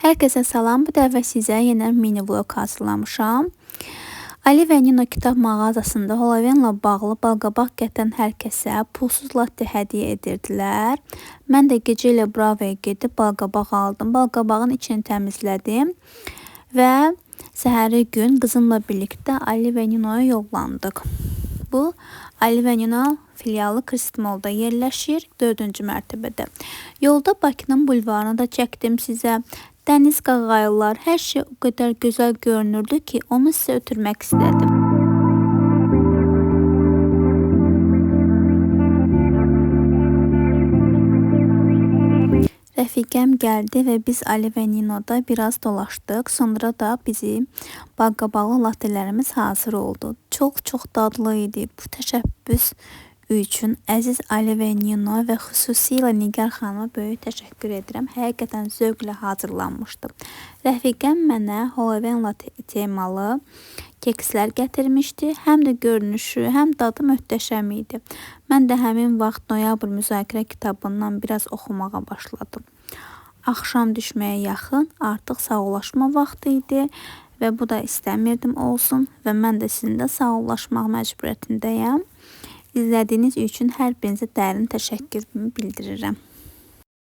Hər kəsə salam. Bu dəfə sizə yenə mini vlog hazırlamışam. Ali və Nino kitab mağazasında Halloweenlə bağlı balqabaq gətirən hər kəsə pulsuz latte hədiyyə edirdilər. Mən də gecə ilə Bravo'ya gedib balqabaq aldım. Balqabağın içini təmizlədim və səhəri gün qızımla birlikdə Ali və Nino'ya yollandıq. Bu Ali və Nino filialı Kristmolda yerləşir, 4-cü mərtəbədə. Yolda Bakının bulvarını da çəkdim sizə. Dəniz qağayılar, hər şey o qədər gözəl görünürdü ki, onu sizə ötürmək istədim. Rəfiqəm gəldi və biz Ali və Nino'da biraz dolaşdıq. Sonra da bizim balqabaqlı lattelərimiz hazır oldu. Çox dadlı idi. Bu təşəbbüs üçün əziz Ali və Nino və xüsusilə Nigar xanıma böyük təşəkkür edirəm. Həqiqətən zövqlə hazırlanmışdı. Rəfiqəm mənə Halloween latte temalı kekslər gətirmişdi. Həm də görünüşü, həm dadı möhtəşəm idi. Mən də həmin vaxt Noyabr müzakirə kitabından biraz oxumağa başladım. Axşam düşməyə yaxın artıq sağollaşma vaxtı idi və bu da istəmirdim olsun və mən də sizinlə sağollaşmaq məcburiyyətindəyəm. İzlədiyiniz üçün hər birinizə dərin təşəkkürümü bildirirəm.